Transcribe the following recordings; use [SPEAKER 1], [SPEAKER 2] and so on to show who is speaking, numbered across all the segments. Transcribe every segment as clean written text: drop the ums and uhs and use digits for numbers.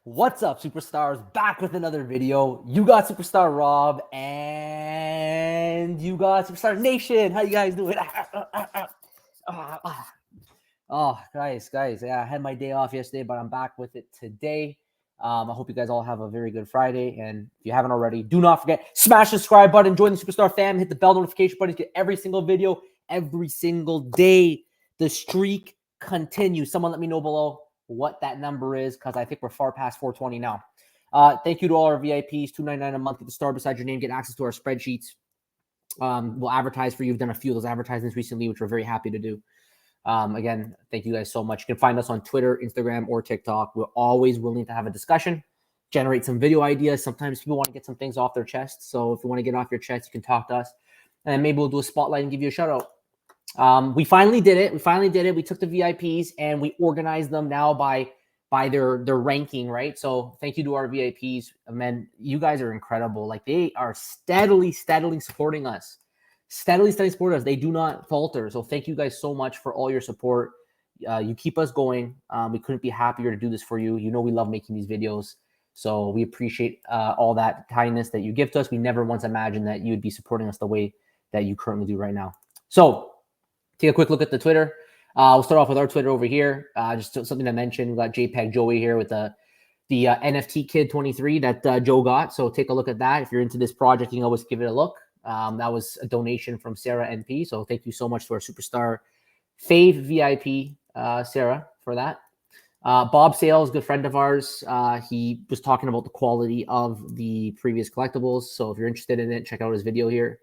[SPEAKER 1] What's up, superstars? Back with another video. You got Superstar Rob and you got Superstar Nation. How you guys doing? Oh, guys, yeah, I had my day off yesterday, but I'm back with it today. I hope you guys all have a very good Friday. And if you haven't already, do not forget, smash the subscribe button, join the Superstar fam, hit the bell notification button to get every single video, every single day. The streak continues. Someone let me know below what that number is, because I think we're far past 420 now. Thank you to all our VIPs, $2.99 a month. Get the star beside your name, get access to our spreadsheets. We'll advertise for you. We've done a few of those advertisements recently, which we're very happy to do. Again, thank you guys so much. You can find us on Twitter, Instagram, or TikTok. We're always willing to have a discussion, generate some video ideas. Sometimes people want to get some things off their chest. So if you want to get off your chest, you can talk to us. And then maybe we'll do a spotlight and give you a shout out. We finally did it. We took the VIPs and we organized them now by their ranking, right? So thank you to our VIPs. Man, you guys are incredible. Like, they are steadily supporting us. Steadily supporting us. They do not falter. So thank you guys so much for all your support. You keep us going. We couldn't be happier to do this for you. You know we love making these videos. So we appreciate all that kindness that you give to us. We never once imagined that you would be supporting us the way that you currently do right now. So take a quick look at the Twitter. We'll start off with our Twitter over here. Just something to mention. We got JPEG Joey here with the NFT Kid 23 that Joe got. So take a look at that. If you're into this project, you can always give it a look. That was a donation from Sarah NP. So thank you so much to our Superstar Fave VIP, Sarah, for that. Bob Sales, good friend of ours. He was talking about the quality of the previous collectibles. So if you're interested in it, check out his video here.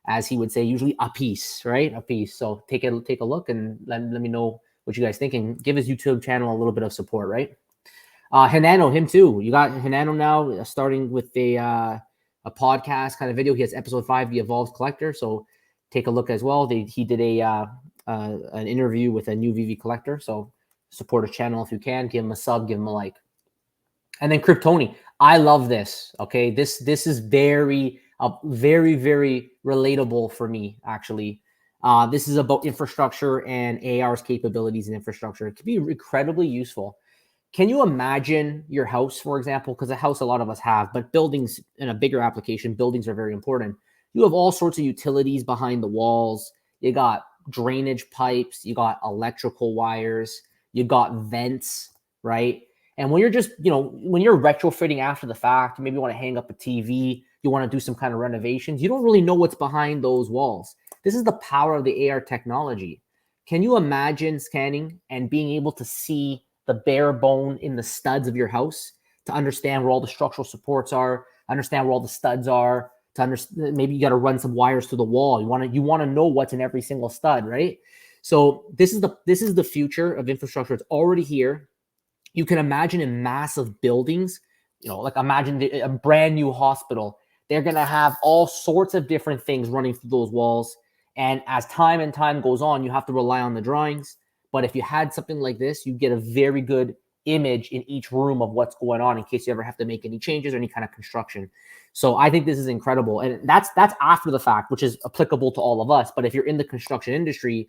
[SPEAKER 1] As he would say, usually a piece, right? A piece. So take a look and let me know what you guys think, and give his YouTube channel a little bit of support, right? Hanano, him too. You got Hanano now starting with a podcast kind of video. He has episode 5, The Evolved Collector. So take a look as well. He did an interview with a new VV collector. So support his channel if you can. Give him a sub, give him a like. And then Kryptoni. I love this. Okay, this is very relatable for me, actually. This is about infrastructure and AR's capabilities and infrastructure. It could be incredibly useful. Can you imagine your house, for example? Because a house a lot of us have, but buildings in a bigger application, buildings are very important. You have all sorts of utilities behind the walls. You got drainage pipes. You got electrical wires. You got vents, right? And when you're just, when you're retrofitting after the fact, maybe you want to hang up a TV, you want to do some kind of renovations, you don't really know what's behind those walls. This is the power of the AR technology. Can you imagine scanning and being able to see the bare bone in the studs of your house, to understand where all the structural supports are, understand where all the studs are, to understand, maybe you got to run some wires through the wall. You want to know what's in every single stud, right? So this is the future of infrastructure. It's already here. You can imagine in massive buildings, like imagine a brand new hospital. They're going to have all sorts of different things running through those walls. And as time goes on, you have to rely on the drawings. But if you had something like this, you get a very good image in each room of what's going on in case you ever have to make any changes or any kind of construction. So I think this is incredible. And that's after the fact, which is applicable to all of us. But if you're in the construction industry,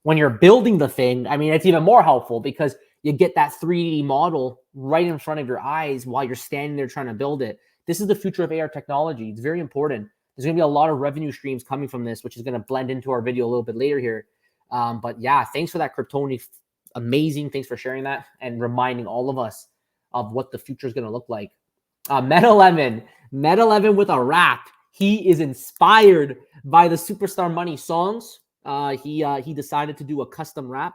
[SPEAKER 1] when you're building the thing, I mean, it's even more helpful, because you get that 3D model right in front of your eyes while you're standing there trying to build it. This is the future of AR technology. It's very important. There's going to be a lot of revenue streams coming from this, which is going to blend into our video a little bit later here. But yeah, thanks for that, Kryptoni. Amazing. Thanks for sharing that and reminding all of us of what the future is going to look like. Met11 with a rap. He is inspired by the Superstar Money songs. He decided to do a custom rap,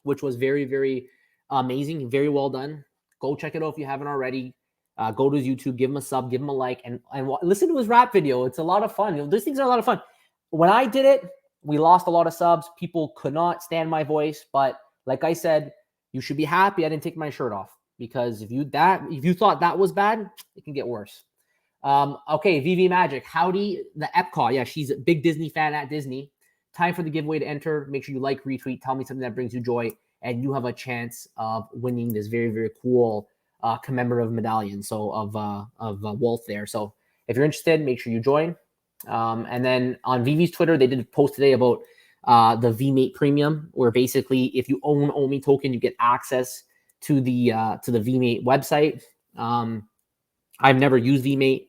[SPEAKER 1] which was very amazing. Very well done. Go check it out if you haven't already. Go to his YouTube, give him a sub, give him a like, and listen to his rap video. It's a lot of fun. These things are a lot of fun. When I did it, we lost a lot of subs. People could not stand my voice, but like I said, you should be happy I didn't take my shirt off, because if you thought that was bad, it can get worse. Okay, VV Magic, howdy, the Epcot. Yeah, she's a big Disney fan at Disney. Time for the giveaway to enter. Make sure you like, retweet, tell me something that brings you joy, and you have a chance of winning this very cool commemorative medallion. So of Wolf there. So if you're interested, make sure you join. And then on Veve'S Twitter, they did a post today about the VMate Premium, where basically if you own OMI token, you get access to the VMate website. I've never used VMate.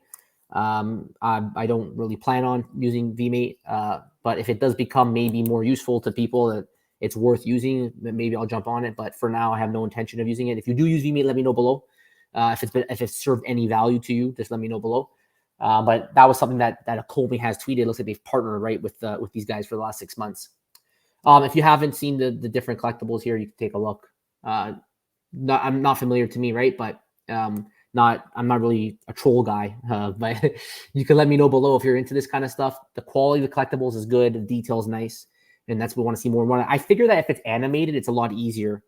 [SPEAKER 1] I don't really plan on using VMate, but if it does become maybe more useful to people that it's worth using, then maybe I'll jump on it. But for now, I have no intention of using it. If you do use VMate, let me know below. If it's served any value to you, just let me know below. But that was something that ecomi has tweeted. It looks like they've partnered right with these guys for the last 6 months. If you haven't seen the different collectibles here, you can take a look. I'm not familiar to me, right? But I'm not really a troll guy. But you can let me know below if you're into this kind of stuff. The quality of the collectibles is good. The detail's nice, and that's what we want to see more. I figure that if it's animated, it's a lot easier.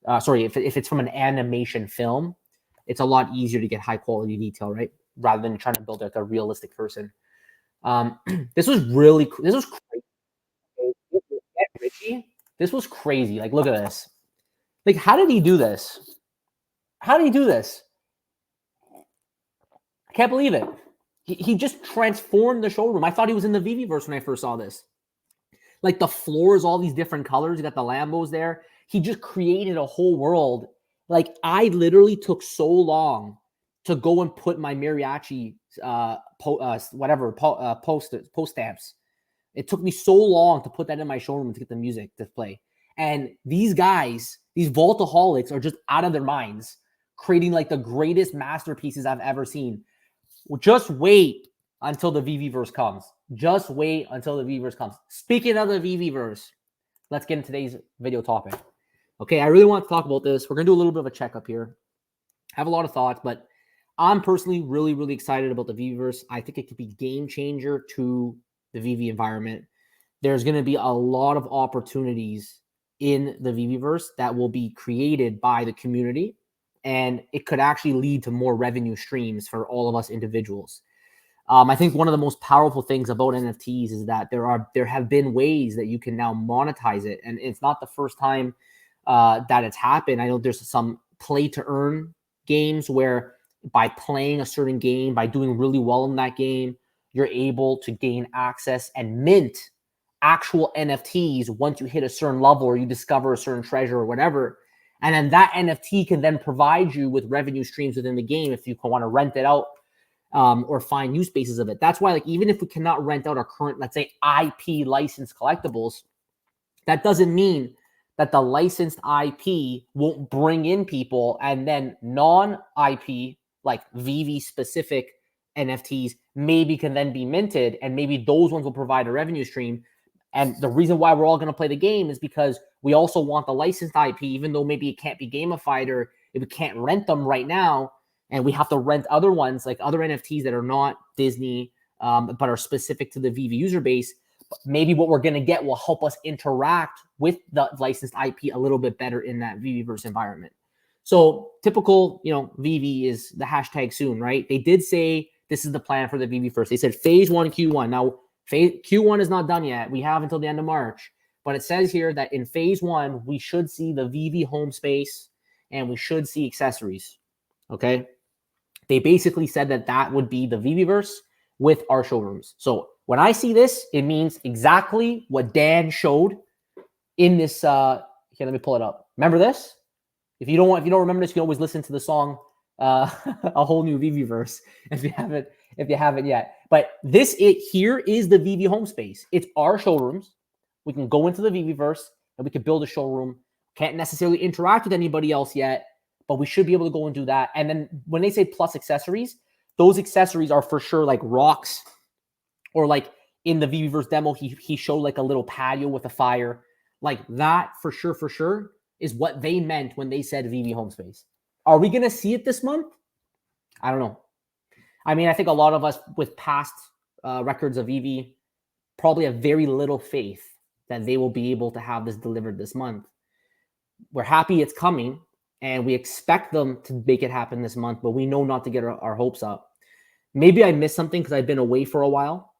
[SPEAKER 1] If it's from an animation film, it's a lot easier to get high quality detail, right? Rather than trying to build like a realistic person. This was really cool. This was crazy. Richie, this was crazy. Like, look at this. Like, how did he do this? How did he do this? I can't believe it. He just transformed the showroom. I thought he was in the Veve'S when I first saw this. Like, the floors, all these different colors. You got the Lambos there. He just created a whole world. Like, I literally took so long to go and put my mariachi post stamps. It took me so long to put that in my showroom to get the music to play. And these guys, these Vaultaholics, are just out of their minds, creating like the greatest masterpieces I've ever seen. Well, just wait until the Veve'S comes. Just wait until the Veve'S comes. Speaking of the Veve'S, let's get into today's video topic. Okay, I really want to talk about this. We're going to do a little bit of a checkup here. I have a lot of thoughts, but I'm personally really, really excited about the Veve'S. I think it could be game changer to the VV environment. There's going to be a lot of opportunities in the Veve'S that will be created by the community, and it could actually lead to more revenue streams for all of us individuals. I think one of the most powerful things about NFTs is that there have been ways that you can now monetize it, and it's not the first time that it's happened. I know there's some play to earn games where by playing a certain game, by doing really well in that game, you're able to gain access and mint actual NFTs once you hit a certain level or you discover a certain treasure or whatever. And then that NFT can then provide you with revenue streams within the game if you want to rent it out or find use spaces of it. That's why, like, even if we cannot rent out our current, let's say, IP licensed collectibles, that doesn't mean that the licensed IP won't bring in people, and then non-IP, like VV specific NFTs maybe can then be minted, and maybe those ones will provide a revenue stream. And the reason why we're all going to play the game is because we also want the licensed IP, even though maybe it can't be gamified or if we can't rent them right now, and we have to rent other ones, like other NFTs that are not Disney, but are specific to the VV user base. Maybe what we're going to get will help us interact with the licensed IP a little bit better in that Veve'S environment. So typical, VV is the hashtag soon, right? They did say this is the plan for the VV first. They said phase 1, Q1. Now, Q1 is not done yet. We have until the end of March. But it says here that in phase 1, we should see the VV home space and we should see accessories. Okay? They basically said that would be the Veve'S with our showrooms. So when I see this, it means exactly what Dan showed in this. Here, let me pull it up. Remember this? If you don't remember this, you can always listen to the song "A Whole New Veve'S" if you haven't yet. But here is the VV home space. It's our showrooms. We can go into the Veve'S and we can build a showroom. Can't necessarily interact with anybody else yet, but we should be able to go and do that. And then when they say plus accessories, those accessories are for sure like rocks, or like in the Veve'S demo, he showed like a little patio with a fire. Like that for sure is what they meant when they said VV home space. Are we going to see it this month? I don't know. I mean, I think a lot of us with past records of VV probably have very little faith that they will be able to have this delivered this month. We're happy it's coming, and we expect them to make it happen this month, but we know not to get our hopes up. Maybe I missed something because I've been away for a while.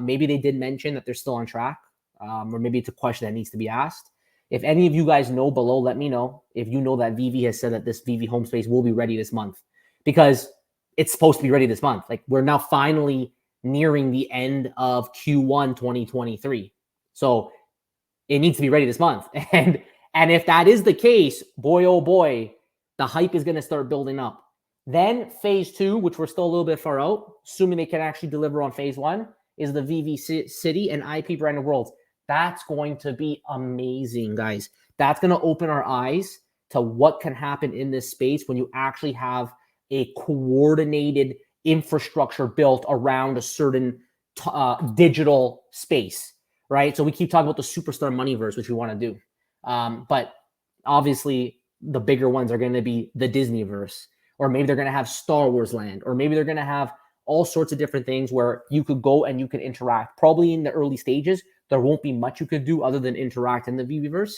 [SPEAKER 1] Maybe they did mention that they're still on track, or maybe it's a question that needs to be asked. If any of you guys know below, let me know if you know that VV has said that this VV home space will be ready this month, because it's supposed to be ready this month. Like, we're now finally nearing the end of Q1 2023. So it needs to be ready this month. And if that is the case, boy, oh boy, the hype is going to start building up. Then phase 2, which we're still a little bit far out, assuming they can actually deliver on phase 1, is the VV City and IP Branded Worlds. That's going to be amazing, guys. That's going to open our eyes to what can happen in this space when you actually have a coordinated infrastructure built around a certain digital space, right? So we keep talking about the superstar moneyverse, which we want to do. But obviously, the bigger ones are going to be the Disneyverse, or maybe they're going to have Star Wars Land, or maybe they're going to have all sorts of different things where you could go and you can interact. Probably in the early stages, there won't be much you could do other than interact in the Veve'S,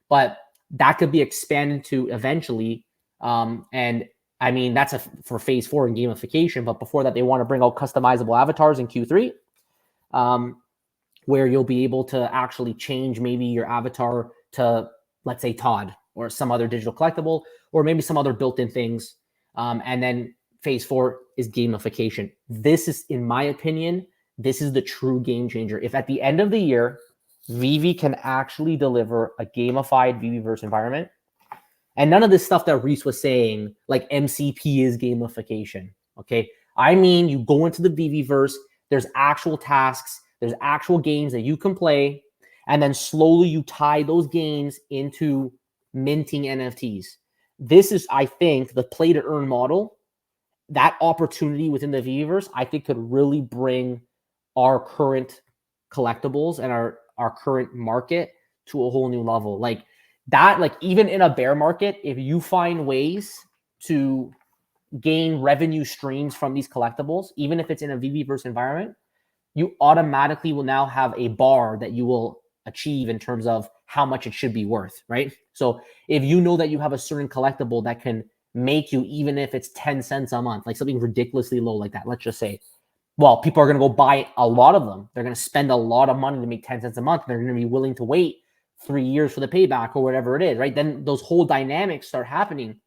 [SPEAKER 1] but that could be expanded to eventually. And I mean, that's for phase 4 in gamification. But before that, they want to bring out customizable avatars in Q3, where you'll be able to actually change maybe your avatar to, let's say, Todd or some other digital collectible, or maybe some other built-in things. And then phase 4 is gamification. This is, in my opinion, this is the true game changer. If at the end of the year, Vivi can actually deliver a gamified Veve'S environment, and none of this stuff that Reese was saying, like MCP is gamification, okay? I mean, you go into the Veve'S, there's actual tasks, there's actual games that you can play, and then slowly you tie those games into minting NFTs. This is, I think, the play to earn model. That opportunity within the Veve'S, I think, could really bring our current collectibles and our current market to a whole new level. Like that, like even in a bear market, if you find ways to gain revenue streams from these collectibles, even if it's in a Veve'S environment, you automatically will now have a bar that you will achieve in terms of how much it should be worth, right? So if you know that you have a certain collectible that can make you, even if it's 10 cents a month, like something ridiculously low like that, let's just say, well, people are going to go buy a lot of them. They're going to spend a lot of money to make 10 cents a month. They're going to be willing to wait 3 years for the payback or whatever it is, right? Then those whole dynamics start happening.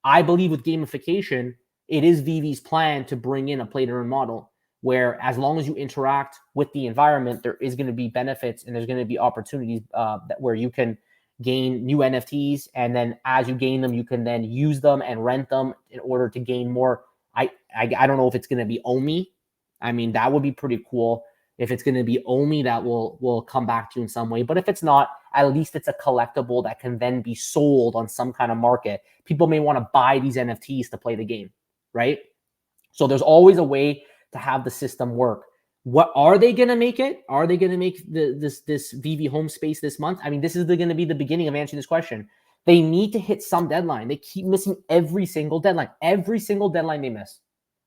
[SPEAKER 1] I believe with gamification, it is Vivi's plan to bring in a play to earn model where as long as you interact with the environment, there is going to be benefits and there's going to be opportunities where you can gain new NFTs. And then as you gain them, you can then use them and rent them in order to gain more. I don't know if it's going to be OMI. I mean, that would be pretty cool. If it's going to be OMI, that will come back to you in some way. But if it's not, at least it's a collectible that can then be sold on some kind of market. People may want to buy these NFTs to play the game, right? So there's always a way to have the system work. What are they going to make it? Are they going to make this VV home space this month? I mean, this is going to be the beginning of answering this question. They need to hit some deadline. They keep missing every single deadline they miss.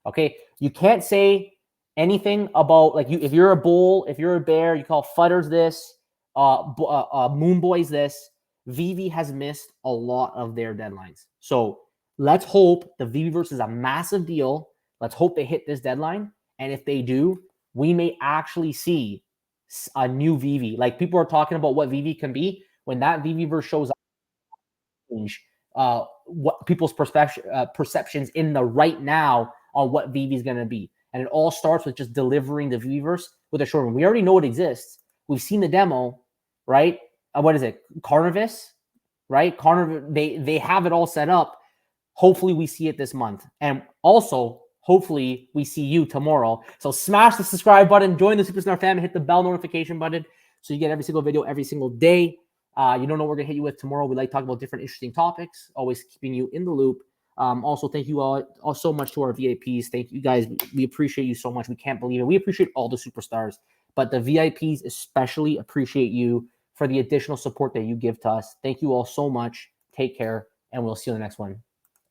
[SPEAKER 1] Okay, you can't say anything about like if you're a bull, if you're a bear, you call Fudders this, Moon Boys this. VV has missed a lot of their deadlines. So let's hope the Veve'S is a massive deal. Let's hope they hit this deadline. And if they do, we may actually see a new VV. Like people are talking about what VV can be. When that Veve'S shows up, change what people's perceptions in the right now on what VV is going to be. And it all starts with just delivering the Veve'S with a showroom. We already know it exists. We've seen the demo, right? What is it? Carnivis, right? They have it all set up. Hopefully we see it this month. And also, hopefully we see you tomorrow. So smash the subscribe button, join the Superstar fam, and hit the bell notification button so you get every single video every single day. You don't know what we're going to hit you with tomorrow. We like talking about different interesting topics, always keeping you in the loop. Also, thank you all so much to our VIPs. Thank you guys. We appreciate you so much. We can't believe it. We appreciate all the superstars, but the VIPs especially appreciate you for the additional support that you give to us. Thank you all so much. Take care, and we'll see you in the next one.